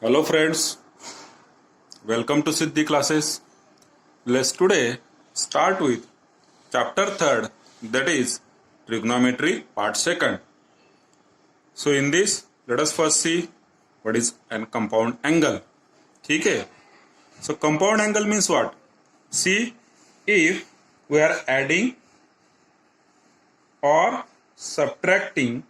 Hello friends, welcome to Siddhi classes. Let's today start with chapter 3rd, that is trigonometry part 2nd. So in this let us first see what is a compound angle. ठीक है. So compound angle means what? See, if we are adding or subtracting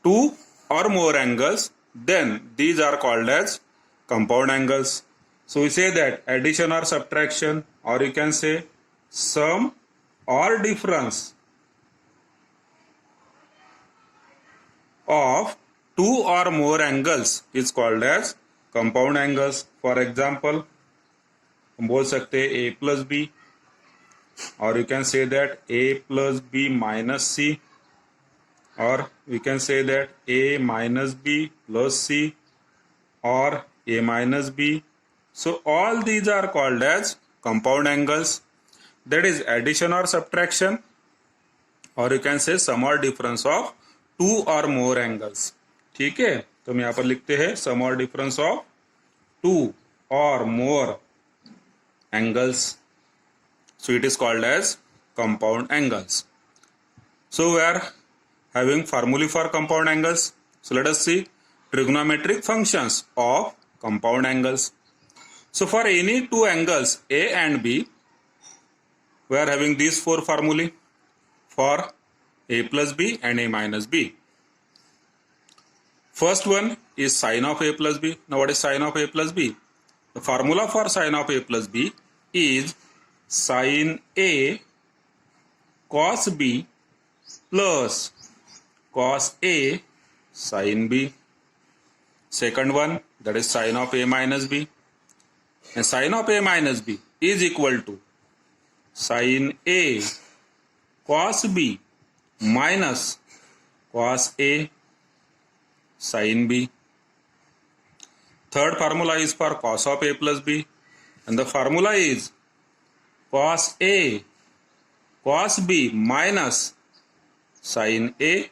two or more angles, then these are called as compound angles. So we say that addition or subtraction, or you can say sum or difference of two or more angles is called as compound angles. For example, हम बोल सकते हैं a plus b, or you can say that a plus b minus c, or we can say that a minus b plus c, or a minus b. So all these are called as compound angles, that is addition or subtraction, or you can say sum or difference of two or more angles. ठीक है, तो हम यहाँ पर लिखते हैं sum or difference of two or more angles. So it is called as compound angles. So we are having formulae for compound angles. So let us see trigonometric functions of compound angles. So for any two angles A and B, we are having these four formulae for A plus B and A minus B. First one is sine of A plus B. Now what is sine of A plus B? The formula for sine of A plus B is sine A cos B plus cos A sin B. Second one, that is sine of A minus B. And sine of A minus B is equal to sin A cos B minus cos A sin B. Third formula is for cos of A plus B, and the formula is cos A cos B minus sin A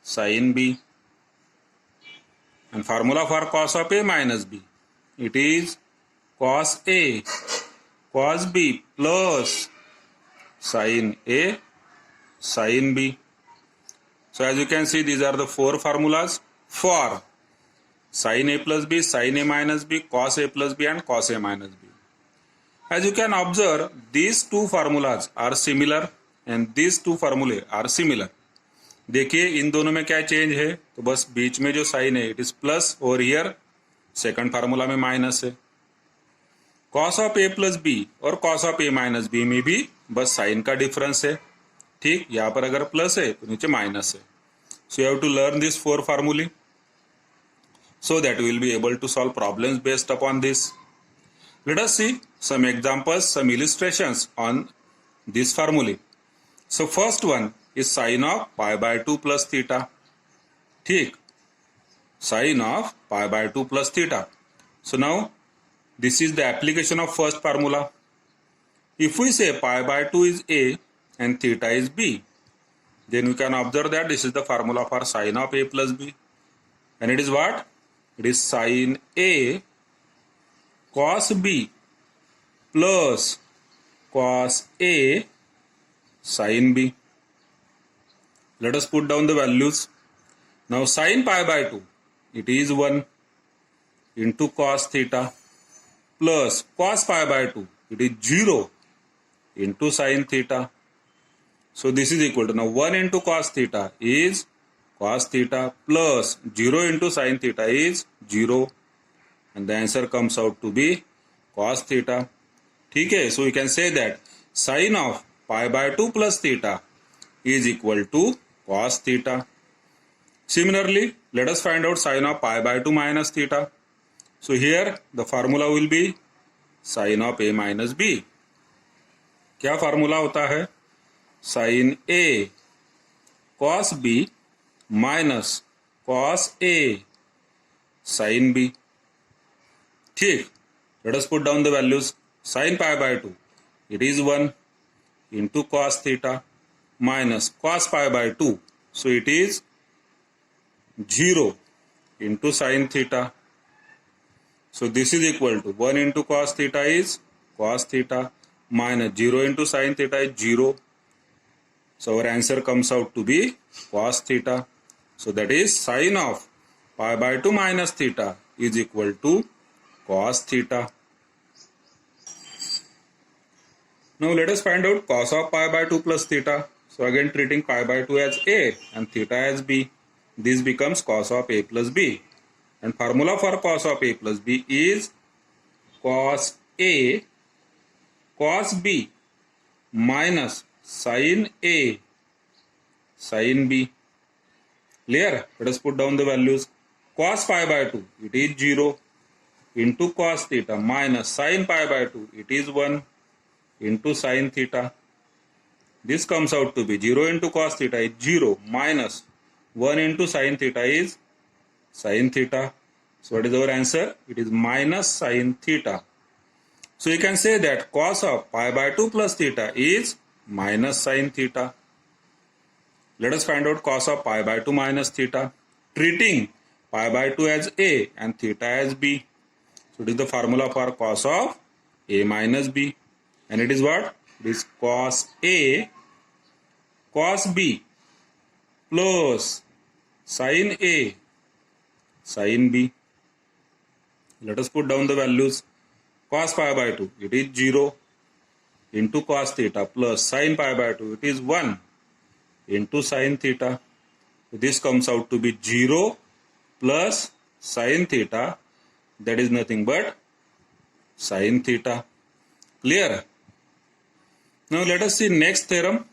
sin B. And formula for cos of A minus B, it is cos A cos B plus sin A sin B. So as you can see, these are the four formulas for sin A plus B, sin A minus B, cos A plus B and cos A minus B. As you can observe, these two formulas are similar and these two formulae are similar. देखिए इन दोनों में क्या change है, तो बस बीच में जो sine है इट इज प्लस और हियर सेकंड फार्मूला में माइनस है. Cos of A plus B और cos of A minus B में भी बस साइन का डिफरेंस है. ठीक, यहाँ पर अगर प्लस है तो नीचे माइनस है. So you have to learn this four फार्मूले so that we will be able to solve problems based upon this. Let us see some examples, some illustrations on this formulae. So first one is sine of pi by 2 plus theta. ठीक, sine of pi by 2 plus theta. So now this is the application of first formula. If we say pi by 2 is A and theta is B, then we can observe that this is the formula for sine of A plus B, and it is what? It is sine A cos B plus cos A sin B. Let us put down the values. Now sin pi by 2, it is 1 into cos theta plus cos pi by 2, it is 0 into sin theta. So this is equal to, now 1 into cos theta is cos theta plus 0 into sin theta is 0, and the answer comes out to be cos theta. ठीक है, so we can say that sin of pi by 2 plus theta is equal to cos theta. Similarly, let us find out sin of pi by 2 minus theta. So here the formula will be sin of A minus B. क्या formula होता है? sin A cos B minus cos A sin B. ठीक, let us put down the values. Sin pi by 2, it is 1 into cos theta minus cos pi by 2. So it is 0 into sin theta. So this is equal to 1 into cos theta is cos theta minus 0 into sin theta is 0. So our answer comes out to be cos theta. So that is sin of pi by 2 minus theta is equal to cos theta. Now let us find out cos of pi by 2 plus theta. So again treating pi by 2 as A and theta as B. This becomes cos of A plus B. And formula for cos of A plus B is cos A cos B minus sin A sin B. Clear? Let us put down the values. Cos pi by 2, it is 0 into cos theta minus sin pi by 2, it is 1 into sin theta. This comes out to be 0 into cos theta is 0 minus 1 into sin theta is sin theta. So what is our answer? It is minus sin theta. So you can say that cos of pi by 2 plus theta is minus sin theta. Let us find out cos of pi by 2 minus theta. Treating pi by 2 as A and theta as B. So it is the formula for cos of A minus B. And it is what? It is cos A cos B plus sin A sin B. Let us put down the values. Cos pi by 2, it is 0 into cos theta plus sin pi by 2, it is 1 into sin theta. So this comes out to be 0 plus sin theta, that is nothing but sin theta. Clear? Now let us see next theorem.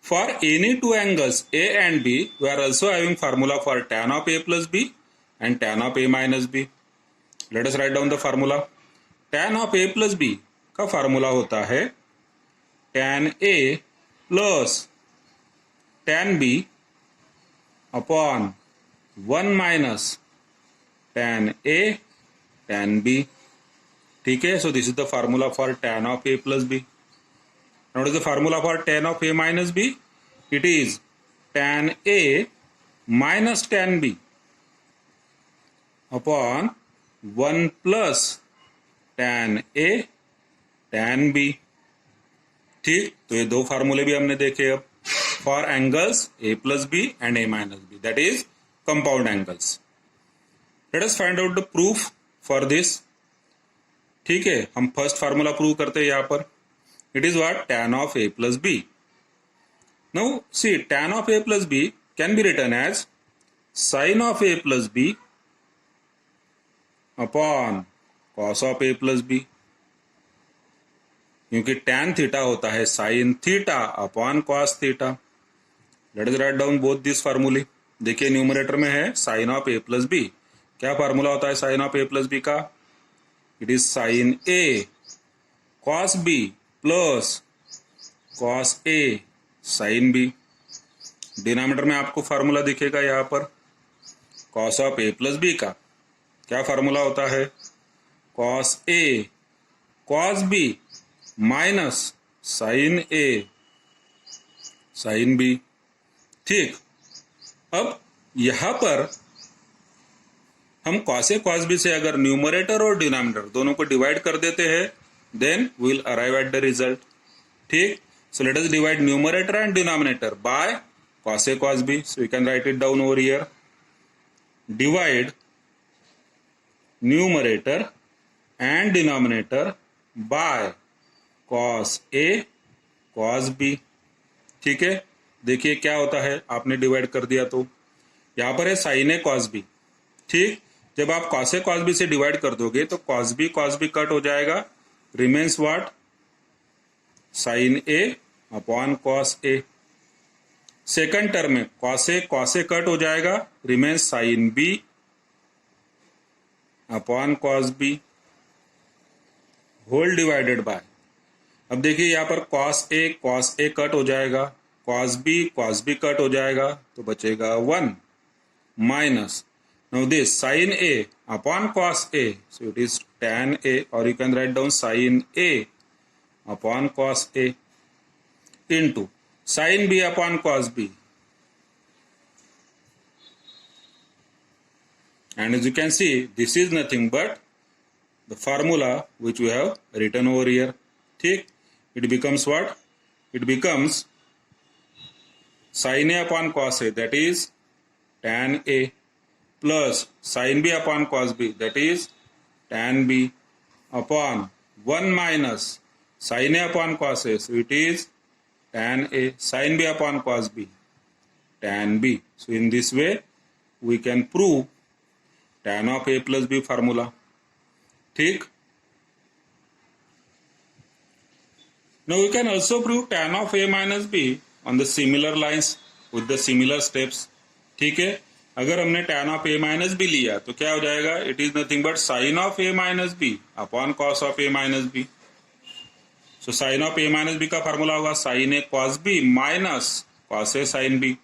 For any two angles A and B, we are also having formula for tan of A plus B and tan of A minus B. Let us write down the formula. Tan of A plus B का formula होता है tan A plus tan B upon 1 minus tan A tan B. ठीक है? So this is the formula for tan of A plus B. Now what is the formula for tan of A minus B? It is tan A minus tan B upon 1 plus tan A tan B. ठीक, तो ये दो फार्मूले भी हमने देखे अब for angles A plus B and A minus B, that is compound angles. Let us find out the proof for this. ठीक है, हम फर्स्ट फार्मूला प्रूव करते हैं यहां पर. It is what? tan of A plus B. Now see, tan of A plus B can be written as sin of A plus B upon cos of A plus B, क्योंकि tan theta होता है sin theta upon cos theta. Let us write down both this फार्मूले. देखिए numerator में है sin of A plus B. क्या formula होता है sin of A plus B का? It is sin A cos B plus cos A sin B. Denominator में आपको फार्मूला दिखेगा यहां पर cos of A plus B का. क्या फार्मूला होता है? cos A cos B minus sin A sin B. ठीक, अब यहां पर हम cos A cos B से अगर न्यूमरेटर और डिनोमिनेटर दोनों को डिवाइड कर देते हैं, then we will arrive at the result. ठीक, so let us divide numerator and denominator by cos A cos B. So you can write it down over here. Divide numerator and denominator by cos A cos B. ठीक है, देखिए क्या होता है, आपने divide कर दिया तो यहां पर है sin A cos B. ठीक, जब आप cos A cos B से डिवाइड कर दोगे तो cos B कट हो जाएगा. Remains what? sin A upon cos A. Second term में cos A कट हो जाएगा. Remains sin B upon cos B whole divided by. अब देखिए यहां पर cos A कट हो जाएगा, cos B कट हो जाएगा, तो बचेगा 1 minus. Now this sin A upon cos A, so it is tan A, और you can write down sin A upon cos A into sin B upon cos B. and as you can see this is nothing but the formula which we have written over here. ठीक, it becomes what? It becomes sin A upon cos A, that is tan A, plus sin B upon cos B, that is tan B, upon 1 minus sin A upon cos A, so it is tan A, sin B upon cos B, tan B. So in this way we can prove tan of A plus B formula. ठीक. Now we can also prove tan of A minus B on the similar lines with the similar steps. ठीक है, अगर हमने tan of A minus B लिया तो क्या हो जाएगा? It is nothing but sin of A minus B upon cos of A minus B. So sin of A minus B का फार्मूला होगा sin A cos B minus cos A sin B,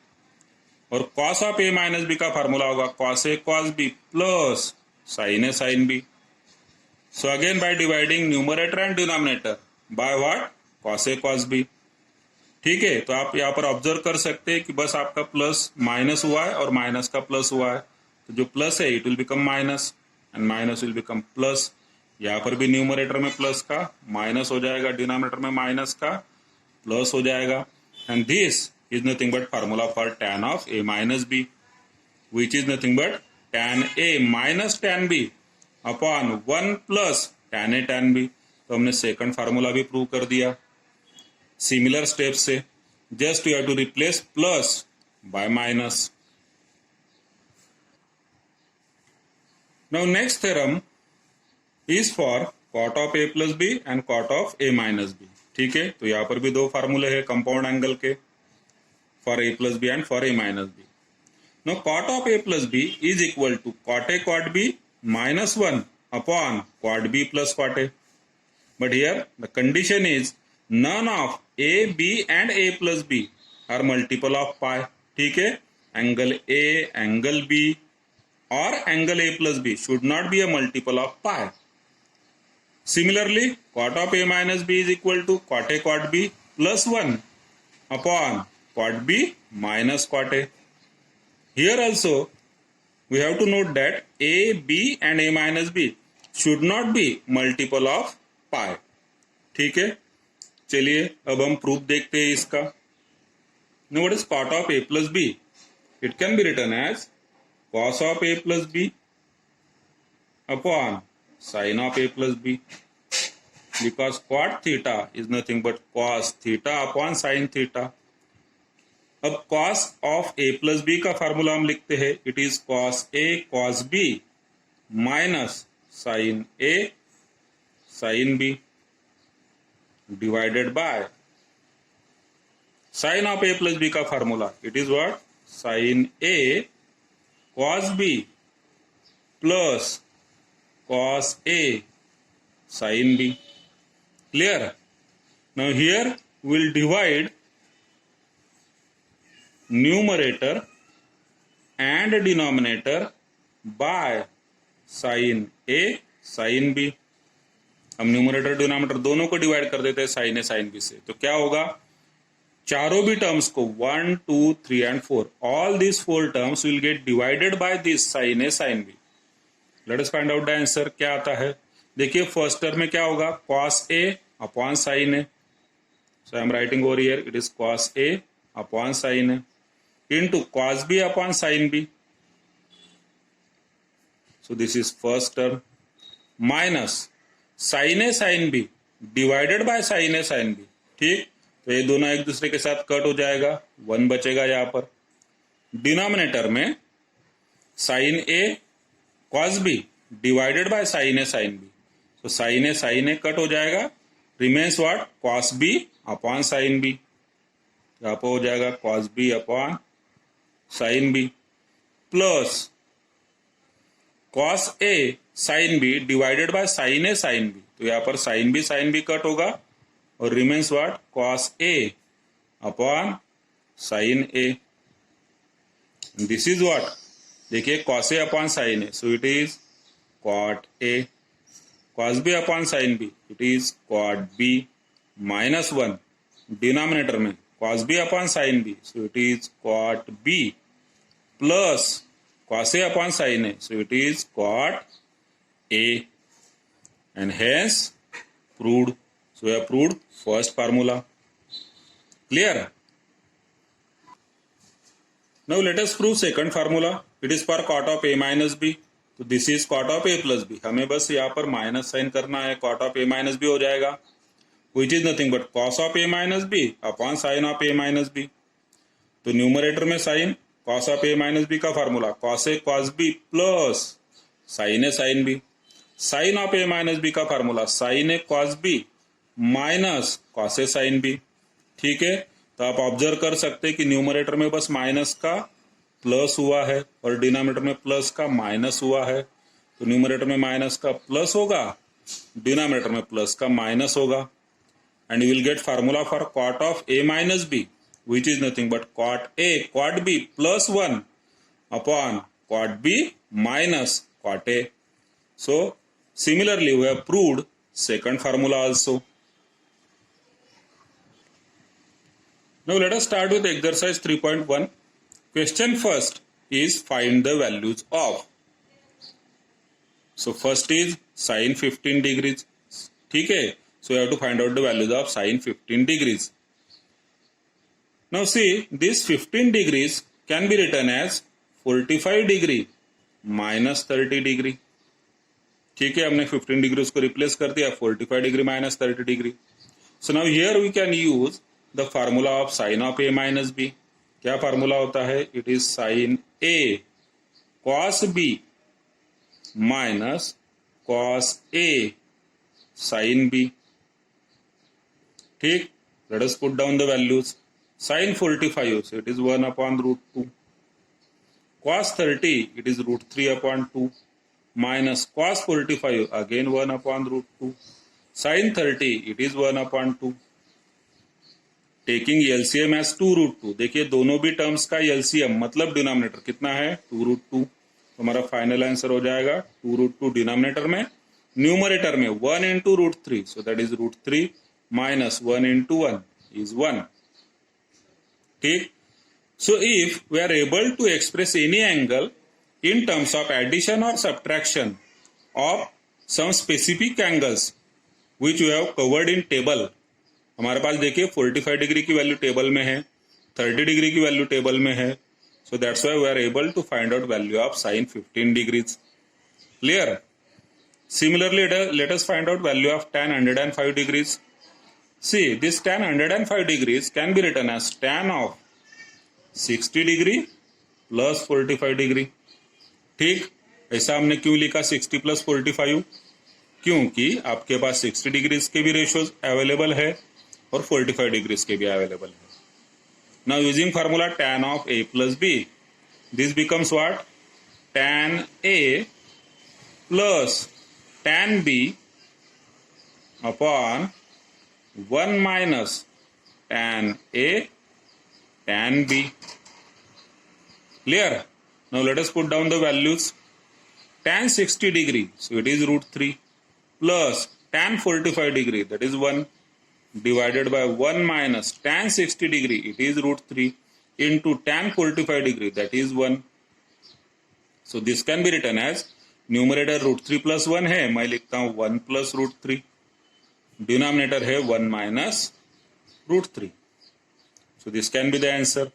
और cos of A minus B का formula होगा cos A cos B plus sin A sin B. So again by dividing numerator and denominator by what? Cos A cos B. ठीक है, तो आप यहाँ पर observe कर सकते हैं कि बस आपका प्लस माइनस हुआ है और माइनस का प्लस हुआ है, तो जो प्लस है it will become minus and minus will become plus. यहाँ पर भी न्यूमरेटर में प्लस का माइनस हो जाएगा, डिनोमिनेटर में माइनस का प्लस हो जाएगा, and this is nothing but formula for tan of A minus B, which is nothing but tan A minus tan B upon 1 plus tan A tan B. तो हमने second formula भी prove कर दिया similar step से. Just you have to replace plus by minus. Now next theorem is for cot of A plus B and cot of A minus B. ठीक है, तो यहाँ पर भी दो फार्मूले हैं कंपाउंड एंगल के, for A plus B and for A minus B. Now cot of A plus B is equal to cot A cot B minus 1 upon cot B plus cot A. But here the condition is none of A, B and A plus B are multiple of pi. ठीक है, angle A, angle B or angle A plus B should not be a multiple of pi. Similarly, cot of A minus B is equal to cot A cot B plus 1 upon cot B minus cot A. Here also we have to note that A, B and A minus B should not be multiple of pi. ठीक है, चलिए अब हम proof देखते हैं इसका. Now what is cot of A plus B? It can be written as cos of A plus B upon sin of A plus B, because cot theta is nothing but cos theta upon sin theta. अब cos of A plus B का formula हम लिखते हैं, it is cos A cos B minus sin A sin B divided by sin of A plus B का formula, it is what? sin A cos B plus cos A sin B. Clear? Now here we will divide numerator and denominator by sin A sin B. हम numerator denominator दोनों को divide कर देते हैं sin A sin B से, तो क्या होगा? चारों भी टर्म्स को 1, 2, 3 and 4, all this 4 terms will get divided by this sin A sin B. Late us find out the answer. क्या आता है? देखिए फर्स्ट टर्म में क्या होगा? cos A upon sin A. So I am writing over here, it is cos A upon sin A into cos B upon sin B. So this is first term minus sin A sin B divided by sin A sin B. ठीक, तो ये दोनों एक दूसरे के साथ cut हो जाएगा, 1 बचेगा यहाँ पर. डिनोमिनेटर में sin A cos B divided by sin A sin B. तो sin A कट हो जाएगा, remains what? cos B upon sin B. यहाँ पर हो जाएगा cos B upon sin B plus cos A sin B divided by sin A sin B. तो यहाँ पर sin B कट होगा और remains what? cos A upon sin A. This is what? देखिए cos A upon sin A, so it is cot A. cos B upon sin B, it is cot B minus 1. Denominator में cos B upon sin B, so it is cot B plus cos A upon sin A. So it is cot A, and hence proved. So we have proved first formula. Clear? Now let us prove second formula. It is for cot of A minus B. तो this is cot of A plus B. हमें बस यहाँ पर minus sine करना है, cot of A minus B हो जाएगा, which is nothing but cos of A minus B upon sine of A minus B. तो न्यूमरेटर में sine, cos of A minus B का formula cos A cos B plus sine A sine B. Sine of A minus B का formula sine A cos B minus cos A sine B. ठीक है, तो आप observe कर सकते हैं कि न्यूमरेटर में बस माइनस का प्लस हुआ है और डिनोमिनेटर में प्लस का माइनस हुआ है. तो न्यूमरेटर में माइनस का प्लस होगा, डिनोमिनेटर में प्लस का माइनस होगा, and you will get formula for cot of A minus B which is nothing but cot A cot B plus 1 upon cot B minus cot A. So similarly we have proved second formula also. Now let us start with exercise 3.1. Question first is find the values of. So first is sin 15 degrees. ठीक है, so you have to find out the values of sin 15 degrees. Now see, this 15 degrees can be written as 45 degree minus 30 degree. ठीक है, हमने 15 degree उसको replace कर दिया 45 degree minus 30 degree. So now here we can use the formula of sine of A minus B. क्या formula होता है? It is sine A cos B minus cos A sine B. ठीक, let us put down the values. Sine 45, so it is 1 upon root 2. Cos 30, it is root 3 upon 2. Minus cos 45, again 1 upon root 2. Sin 30, it is 1 upon 2. Taking LCM as 2 root 2. देखिए दोनों भी terms का LCM मतलब denominator कितना है? 2 root 2. तो हमारा final answer हो जाएगा 2 root 2 डिनोमिनेटर में. न्यूमरेटर में 1 into root 3, so that is root 3 minus 1 into 1 is 1. ठीक. So if we are able to express any angle in terms of addition or subtraction of some specific angles which we have covered in table. हमारे पास देखिए 45 degree की value table में है, 30 degree की value table में है. So that's why we are able to find out value of sin 15 degrees. Clear? Similarly, let us find out value of tan 105 degrees. See, this tan 105 degrees can be written as tan of 60 degree plus 45 degree. ठीक, ऐसा हमने क्यों लिखा 60 plus 45? क्योंकि आपके पास 60 degrees के भी ratios available है और 45 डिग्रीज के भी अवेलेबल है. Now using formula tan of a plus b, this becomes what? tan a plus tan b upon 1 minus tan a tan b. Clear? Now let us put down the values. Tan 60 degree, so it is root 3, plus tan 45 degree, that is 1, divided by 1 minus tan 60 degree, it is root 3, into tan 45 degree, that is 1. So this can be written as numerator root 3 plus 1 है, मैं लिखता हूँ 1 plus root 3. Denominator है 1 minus root 3. So this can be the answer.